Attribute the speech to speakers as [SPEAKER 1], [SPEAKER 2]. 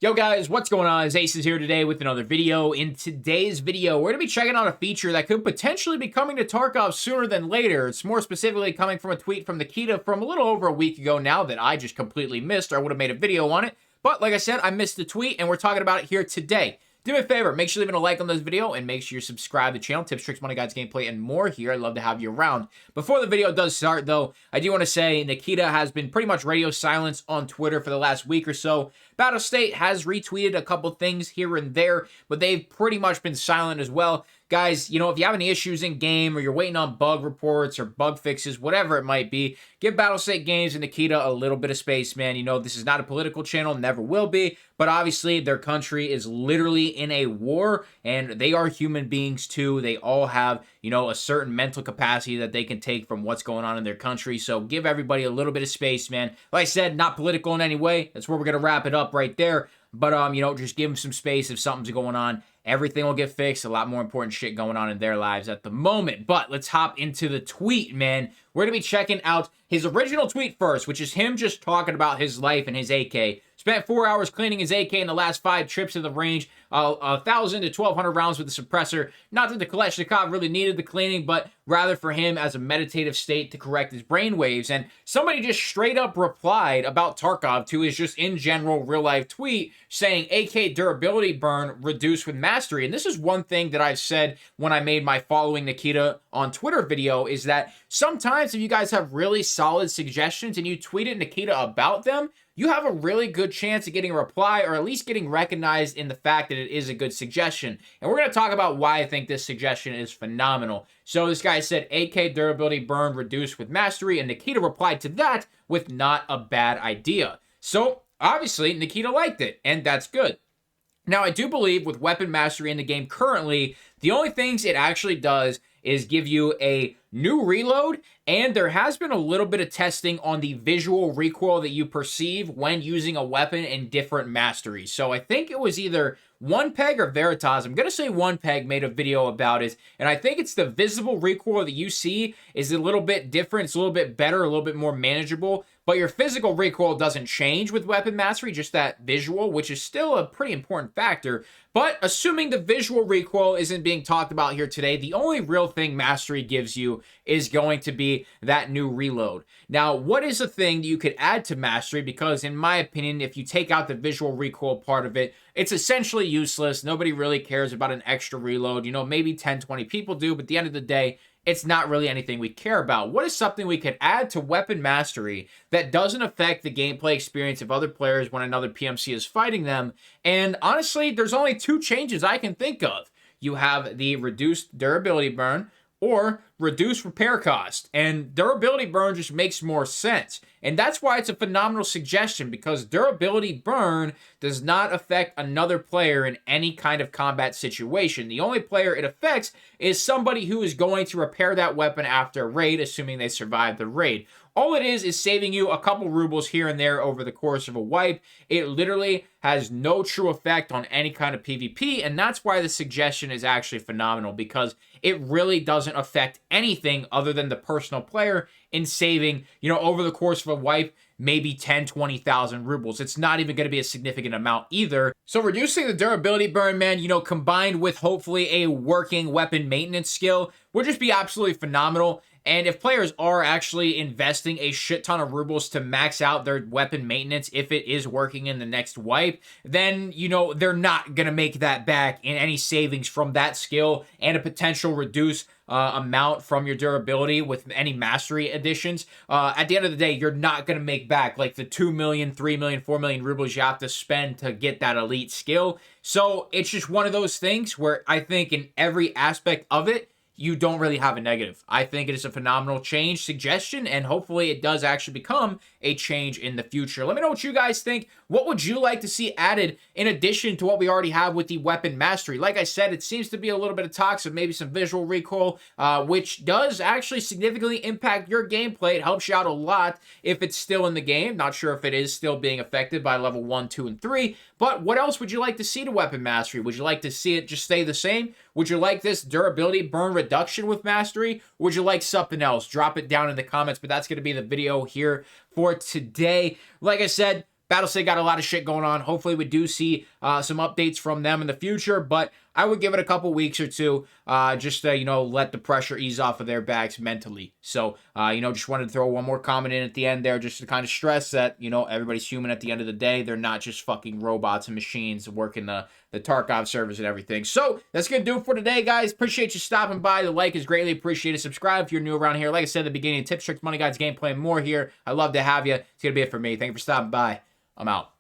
[SPEAKER 1] Yo guys, what's going on? It's Aces here today with another video. In today's video, we're going to be checking out a feature that could potentially be coming to Tarkov sooner than later. It's more specifically coming from a tweet from Nikita from a little over a week ago now that I just completely missed, or I would have made a video on it. But like I said, I missed the tweet and we're talking about it here today. Do me a favor, make sure you're leaving a like on this video and make sure you subscribe to the channel. Tips, tricks, money guides, gameplay, and more here. I'd love to have you around. Before the video does start, though, I do want to say Nikita has been pretty much radio silence on Twitter for the last week or so. Battle State has retweeted a couple things here and there, but they've pretty much been silent as well. Guys, you know, if you have any issues in game or you're waiting on bug reports or bug fixes, whatever it might be, give Battle State Games and Nikita a little bit of space, man. You know, this is not a political channel, never will be, but obviously their country is literally in a war and they are human beings too. They all have, you know, a certain mental capacity that they can take from what's going on in their country. So give everybody a little bit of space, man. Like I said, not political in any way. That's where we're going to wrap it up right there. But, you know, just give them some space if something's going on. Everything will get fixed. A lot more important shit going on in their lives at the moment. But let's hop into the tweet, man. We're going to be checking out his original tweet first, which is him just talking about his life and his AK. Spent 4 hours cleaning his AK in the last 5 trips to the range. 1,000 to 1,200 rounds with the suppressor. Not that the Kalashnikov really needed the cleaning, but rather for him as a meditative state to correct his brainwaves. And somebody just straight up replied about Tarkov to his just in general real life tweet saying AK durability burn reduced with mastery. And this is one thing that I've said when I made my following Nikita on Twitter video, is that sometimes if you guys have really solid suggestions and you tweeted Nikita about them, you have a really good chance of getting a reply or at least getting recognized in the fact that it is a good suggestion. And we're going to talk about why I think this suggestion is phenomenal. So this guy said AK durability burn reduced with mastery, and Nikita replied to that with not a bad idea. So obviously Nikita liked it, and that's good. Now I do believe with weapon mastery in the game currently, the only things it actually does is give you a new reload, and there has been a little bit of testing on the visual recoil that you perceive when using a weapon in different masteries. So I think it was either One Peg or Veritas. I'm going to say One Peg made a video about it, and I think it's the visible recoil that you see is a little bit different. It's a little bit better, a little bit more manageable, but your physical recoil doesn't change with weapon mastery, just that visual, which is still a pretty important factor. But assuming the visual recoil isn't being talked about here today, the only real thing mastery gives you is going to be that new reload. Now, what is a thing that you could add to mastery? Because in my opinion, if you take out the visual recoil part of it, it's essentially useless. Nobody really cares about an extra reload. You know, maybe 10, 20 people do, but at the end of the day, it's not really anything we care about. What is something we could add to weapon mastery that doesn't affect the gameplay experience of other players when another PMC is fighting them? And honestly, there's only 2 changes I can think of. You have the reduced durability burn or reduce repair cost. And durability burn just makes more sense. And that's why it's a phenomenal suggestion, because durability burn does not affect another player in any kind of combat situation. The only player it affects is somebody who is going to repair that weapon after a raid, assuming they survive the raid. All it is saving you a couple rubles here and there over the course of a wipe. It literally has no true effect on any kind of PvP, and that's why the suggestion is actually phenomenal, because it really doesn't affect anything other than the personal player in saving, you know, over the course of a wipe, maybe 10, 20,000 rubles. It's not even going to be a significant amount either. So reducing the durability burn, man, you know, combined with hopefully a working weapon maintenance skill would just be absolutely phenomenal. And if players are actually investing a shit ton of rubles to max out their weapon maintenance, if it is working in the next wipe, then, you know, they're not going to make that back in any savings from that skill and a potential reduced amount from your durability with any mastery additions. At the end of the day, you're not going to make back like the 2 million, 3 million, 4 million rubles you have to spend to get that elite skill. So it's just one of those things where I think in every aspect of it, you don't really have a negative. I think it is a phenomenal change suggestion, and hopefully it does actually become a change in the future. Let me know what you guys think. What would you like to see added in addition to what we already have with the weapon mastery? Like I said, it seems to be a little bit of talks of maybe some visual recoil, which does actually significantly impact your gameplay. It helps you out a lot if it's still in the game. Not sure if it is still being affected by level 1, 2, and 3, but what else would you like to see to weapon mastery? Would you like to see it just stay the same? Would you like this durability burn reduction with mastery? Or would you like something else? Drop it down in the comments, but that's going to be the video here for today. Like I said, Battlestate got a lot of shit going on. Hopefully we do see some updates from them in the future, but I would give it a couple weeks or two just to, let the pressure ease off of their backs mentally. So, just wanted to throw one more comment in at the end there just to kind of stress that, everybody's human at the end of the day. They're not just fucking robots and machines working the Tarkov servers and everything. So, that's going to do it for today, guys. Appreciate you stopping by. The like is greatly appreciated. Subscribe if you're new around here. Like I said at the beginning, tips, tricks, money guides, gameplay, and more here. I'd love to have you. It's going to be it for me. Thank you for stopping by. I'm out.